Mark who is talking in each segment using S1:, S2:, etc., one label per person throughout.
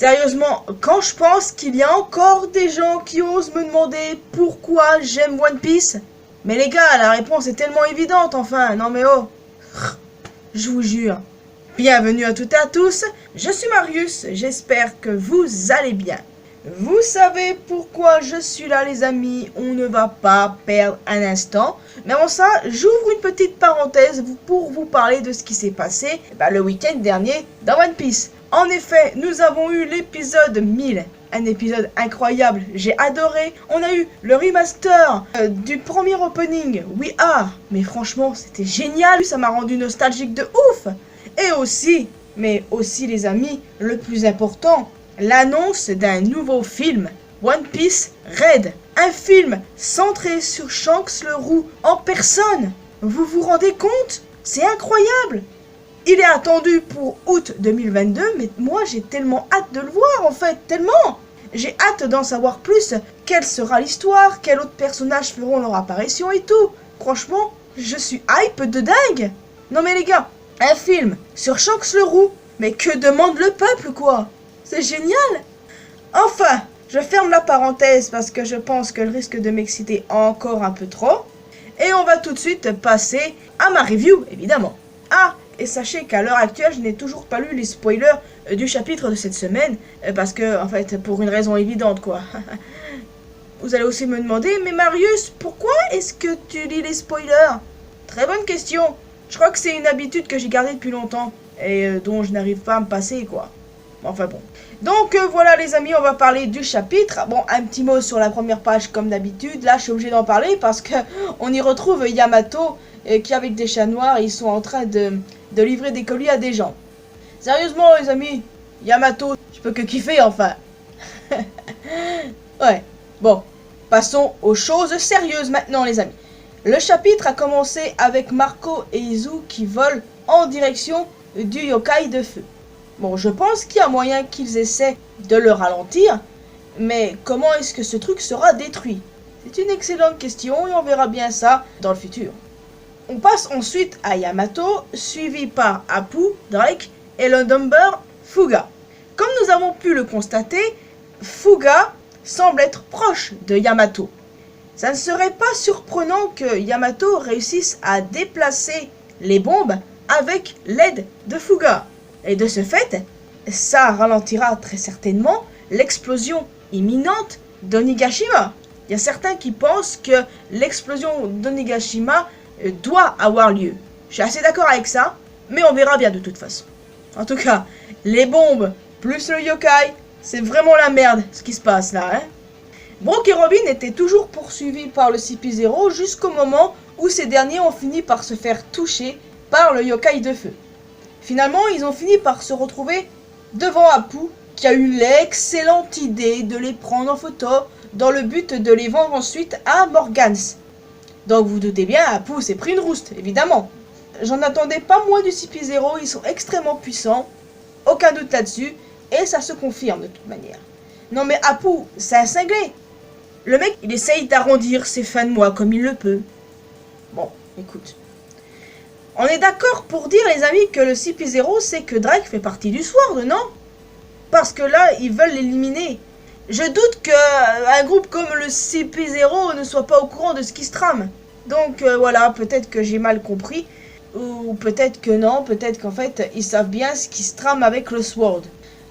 S1: Sérieusement, quand je pense qu'il y a encore des gens qui osent me demander pourquoi j'aime One Piece, mais les gars, la réponse est tellement évidente, enfin, non mais oh, je vous jure. Bienvenue à toutes et à tous, je suis Marius, j'espère que vous allez bien. Vous savez pourquoi je suis là les amis, on ne va pas perdre un instant. Mais avant ça, j'ouvre une petite parenthèse pour vous parler de ce qui s'est passé le week-end dernier dans One Piece. En effet, nous avons eu l'épisode 1000, un épisode incroyable, j'ai adoré. On a eu le remaster du premier opening, We Are, mais franchement c'était génial, ça m'a rendu nostalgique de ouf. Et aussi, mais aussi les amis, le plus important, l'annonce d'un nouveau film, One Piece Red. Un film centré sur Shanks le Roux en personne. Vous vous rendez compte? C'est incroyable. Il est attendu pour août 2022, mais moi j'ai tellement hâte de le voir en fait, tellement. J'ai hâte d'en savoir plus. Quelle sera l'histoire? Quels autres personnages feront leur apparition et tout? Franchement, je suis hype de dingue. Non mais les gars, un film sur Shanks le Roux, mais que demande le peuple quoi? C'est génial. Enfin, je ferme la parenthèse parce que je pense qu'elle risque de m'exciter encore un peu trop. Et on va tout de suite passer à ma review, évidemment. Ah, et sachez qu'à l'heure actuelle, je n'ai toujours pas lu les spoilers du chapitre de cette semaine. Parce que, en fait, pour une raison évidente, quoi. Vous allez aussi me demander, mais Marius, pourquoi est-ce que tu lis les spoilers? Très bonne question. Je crois que c'est une habitude que j'ai gardée depuis longtemps. Et dont je n'arrive pas à me passer, quoi. Enfin bon. Donc voilà les amis, on va parler du chapitre. Bon, un petit mot sur la première page comme d'habitude. Là, je suis obligé d'en parler parce que on y retrouve Yamato qui avec des chats noirs, ils sont en train de livrer des colis à des gens. Sérieusement les amis, Yamato, je peux que kiffer enfin. Ouais, bon, passons aux choses sérieuses maintenant les amis. Le chapitre a commencé avec Marco et Izu qui volent en direction du yokai de feu. Bon, je pense qu'il y a moyen qu'ils essaient de le ralentir, mais comment est-ce que ce truc sera détruit? C'est une excellente question et on verra bien ça dans le futur. On passe ensuite à Yamato, suivi par Apu, Drake et le number Fuga. Comme nous avons pu le constater, Fuga semble être proche de Yamato. Ça ne serait pas surprenant que Yamato réussisse à déplacer les bombes avec l'aide de Fuga. Et de ce fait, ça ralentira très certainement l'explosion imminente d'Onigashima. Il y a certains qui pensent que l'explosion d'Onigashima doit avoir lieu. Je suis assez d'accord avec ça, mais on verra bien de toute façon. En tout cas, les bombes plus le yokai, c'est vraiment la merde ce qui se passe là. Hein. Brook et Robin étaient toujours poursuivis par le CP0 jusqu'au moment où ces derniers ont fini par se faire toucher par le yokai de feu. Finalement, ils ont fini par se retrouver devant Apu, qui a eu l'excellente idée de les prendre en photo dans le but de les vendre ensuite à Morgans. Donc vous doutez bien, Apu s'est pris une rouste, évidemment. J'en attendais pas moins du CP0, ils sont extrêmement puissants, aucun doute là-dessus, et ça se confirme de toute manière. Non mais Apu, c'est un cinglé. Le mec, il essaye d'arrondir ses fins de mois comme il le peut. Bon, écoute. On est d'accord pour dire les amis que le CP0 c'est que Drake fait partie du Sword, non? Parce que là, ils veulent l'éliminer. Je doute qu'un groupe comme le CP0 ne soit pas au courant de ce qui se trame. Donc voilà, peut-être que j'ai mal compris. Ou peut-être que non, peut-être qu'en fait, ils savent bien ce qui se trame avec le Sword.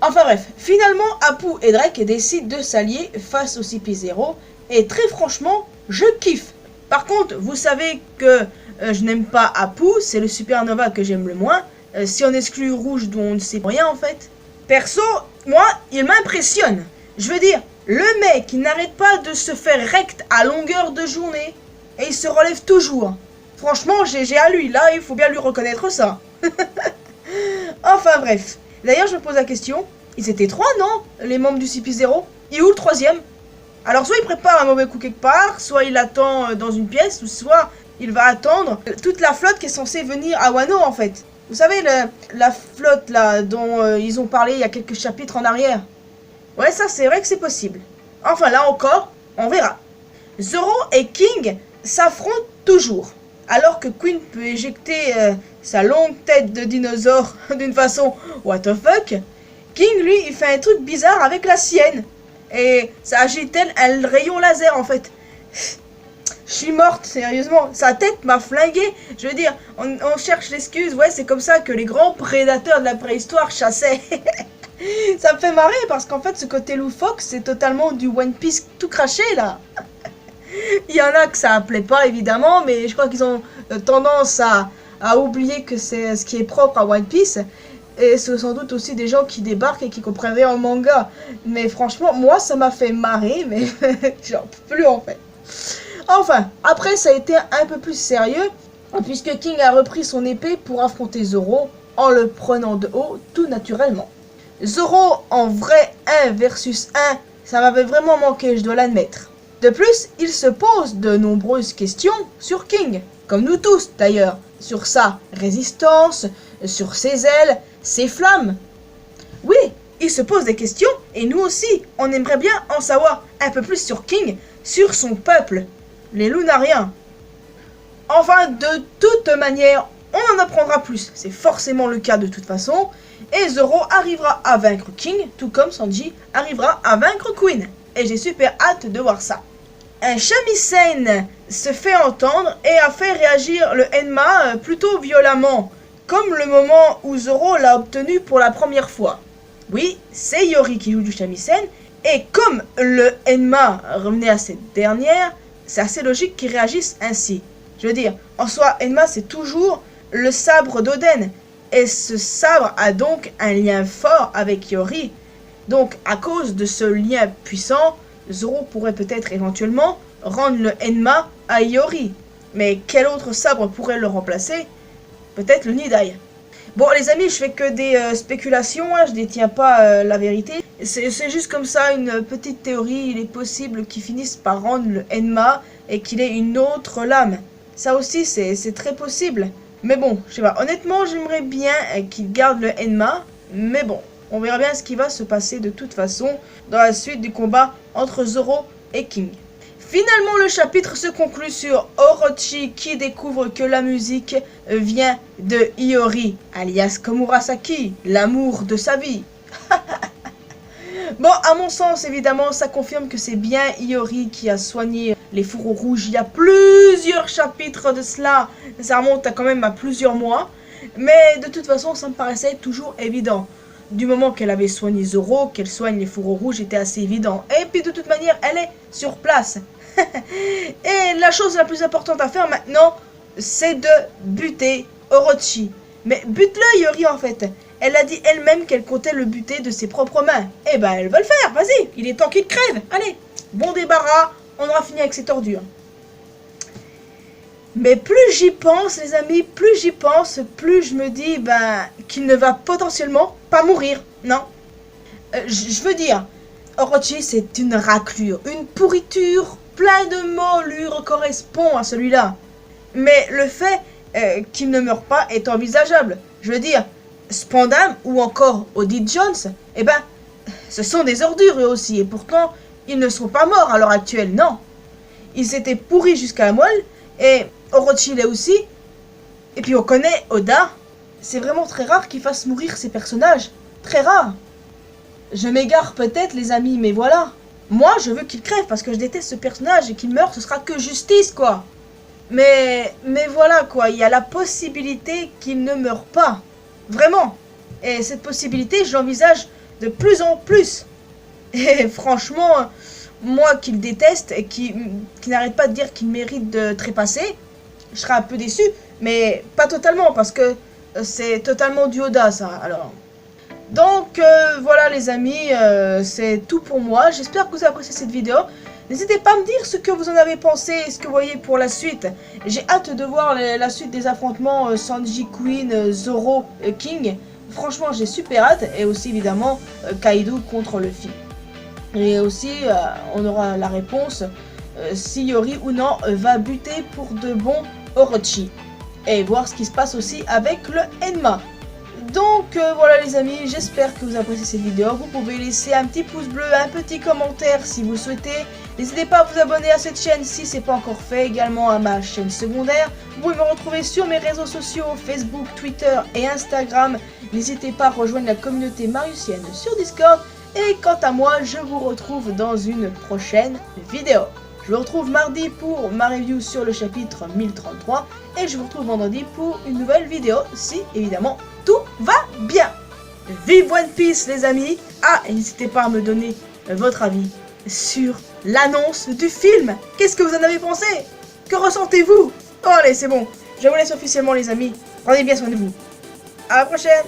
S1: Enfin bref, finalement, Apu et Drake décident de s'allier face au CP0. Et très franchement, je kiffe. Par contre, vous savez que je n'aime pas Apu, c'est le Supernova que j'aime le moins. Si on exclut Rouge dont on ne sait rien en fait. Perso, moi, il m'impressionne. Je veux dire, le mec, il n'arrête pas de se faire rect à longueur de journée. Et il se relève toujours. Franchement, GG à lui, là, il faut bien lui reconnaître ça. Enfin bref. D'ailleurs, je me pose la question, ils étaient 3, non? Les membres du CP0. Et où le 3e? Alors soit il prépare un mauvais coup quelque part, soit il attend dans une pièce, ou soit il va attendre toute la flotte qui est censée venir à Wano en fait. Vous savez, la flotte là dont ils ont parlé il y a quelques chapitres en arrière. Ouais, ça c'est vrai que c'est possible. Enfin là encore, on verra. Zoro et King s'affrontent toujours. Alors que Queen peut éjecter sa longue tête de dinosaure d'une façon what the fuck, King, lui, il fait un truc bizarre avec la sienne. Et ça agit tel un rayon laser, en fait. Je suis morte, sérieusement. Sa tête m'a flingué. Je veux dire, on cherche l'excuse. Ouais, c'est comme ça que les grands prédateurs de la préhistoire chassaient. Ça me fait marrer parce qu'en fait, ce côté loufoque, c'est totalement du One Piece tout craché, là. Il y en a que ça plaît pas, évidemment, mais je crois qu'ils ont tendance à oublier que c'est ce qui est propre à One Piece. Et c'est sans doute aussi des gens qui débarquent et qui comprennent rien en manga. Mais franchement, moi, ça m'a fait marrer, mais j'en peux plus, en fait. Enfin, après, ça a été un peu plus sérieux, puisque King a repris son épée pour affronter Zoro en le prenant de haut, tout naturellement. Zoro en vrai 1 versus 1, ça m'avait vraiment manqué, je dois l'admettre. De plus, il se pose de nombreuses questions sur King, comme nous tous d'ailleurs, sur sa résistance, sur ses ailes, ses flammes. Oui, il se pose des questions, et nous aussi, on aimerait bien en savoir un peu plus sur King, sur son peuple, les Lunariens. Enfin, de toute manière, on en apprendra plus, c'est forcément le cas de toute façon, et Zoro arrivera à vaincre King, tout comme Sanji arrivera à vaincre Queen. Et j'ai super hâte de voir ça. Un shamisen se fait entendre et a fait réagir le Enma plutôt violemment, comme le moment où Zoro l'a obtenu pour la première fois. Oui, c'est Yori qui joue du shamisen, et comme le Enma revenait à cette dernière, c'est assez logique qu'il réagisse ainsi. Je veux dire, en soi, Enma c'est toujours le sabre d'Oden, et ce sabre a donc un lien fort avec Yori. Donc à cause de ce lien puissant, Zoro pourrait peut-être éventuellement rendre le Enma à Yori. Mais quel autre sabre pourrait le remplacer? Peut-être le Nidai. Bon les amis, je fais que des spéculations, hein, je détiens pas la vérité. C'est juste comme ça une petite théorie, il est possible qu'il finisse par rendre le Enma et qu'il ait une autre lame. Ça aussi c'est très possible. Mais bon, je sais pas, honnêtement j'aimerais bien qu'il garde le Enma, mais bon, on verra bien ce qui va se passer de toute façon dans la suite du combat entre Zoro et King. Finalement, le chapitre se conclut sur Orochi qui découvre que la musique vient de Iori, alias Komurasaki, l'amour de sa vie. Bon, à mon sens, évidemment, ça confirme que c'est bien Iori qui a soigné les fourreaux rouges il y a plusieurs chapitres de cela. Ça remonte quand même à plusieurs mois. Mais de toute façon, ça me paraissait toujours évident. Du moment qu'elle avait soigné Zoro, qu'elle soigne les fourreaux rouges était assez évident. Et puis de toute manière, elle est sur place. Et la chose la plus importante à faire maintenant, c'est de buter Orochi. Mais bute-le Yori en fait. Elle a dit elle-même qu'elle comptait le buter de ses propres mains. Eh ben elle va le faire, vas-y, il est temps qu'il crève. Allez, bon débarras, on aura fini avec cette ordure. Mais plus j'y pense les amis, plus j'y pense, plus je me dis qu'il ne va potentiellement pas mourir. Non. Je veux dire, Orochi c'est une raclure, une pourriture, plein de mollures correspond à celui-là. Mais le fait qu'il ne meure pas est envisageable. Je veux dire, Spandam ou encore Oddie Jones, eh ben, ce sont des ordures eux aussi. Et pourtant, ils ne sont pas morts à l'heure actuelle, non. Ils étaient pourris jusqu'à la moelle, et Orochi l'est aussi. Et puis on connaît Oda. C'est vraiment très rare qu'il fasse mourir ses personnages. Très rare. Je m'égare peut-être les amis, mais voilà. Moi, je veux qu'il crève parce que je déteste ce personnage et qu'il meure, ce sera que justice, quoi. Mais voilà, quoi. Il y a la possibilité qu'il ne meure pas. Vraiment. Et cette possibilité, je l'envisage de plus en plus. Et franchement, moi qui le déteste et qui n'arrête pas de dire qu'il mérite de trépasser, je serais un peu déçu. Mais pas totalement, parce que c'est totalement du Oda, ça. Alors... Donc voilà les amis, c'est tout pour moi. J'espère que vous avez apprécié cette vidéo. N'hésitez pas à me dire ce que vous en avez pensé et ce que vous voyez pour la suite. J'ai hâte de voir la suite des affrontements Sanji, Queen, Zoro, King. Franchement j'ai super hâte. Et aussi évidemment Kaido contre Luffy. Et aussi on aura la réponse si Yori ou non va buter pour de bon Orochi. Et voir ce qui se passe aussi avec le Enma. Donc voilà les amis, j'espère que vous appréciez cette vidéo. Vous pouvez laisser un petit pouce bleu, un petit commentaire si vous souhaitez. N'hésitez pas à vous abonner à cette chaîne si ce n'est pas encore fait, également à ma chaîne secondaire. Vous pouvez me retrouver sur mes réseaux sociaux, Facebook, Twitter et Instagram. N'hésitez pas à rejoindre la communauté mariusienne sur Discord. Et quant à moi, je vous retrouve dans une prochaine vidéo. Je vous retrouve mardi pour ma review sur le chapitre 1033. Et je vous retrouve vendredi pour une nouvelle vidéo, si évidemment tout va bien. Vive One Piece les amis. Ah, et n'hésitez pas à me donner votre avis sur l'annonce du film. Qu'est-ce que vous en avez pensé? Que ressentez-vous? Oh allez, c'est bon. Je vous laisse officiellement les amis. Prenez bien soin de vous. À la prochaine.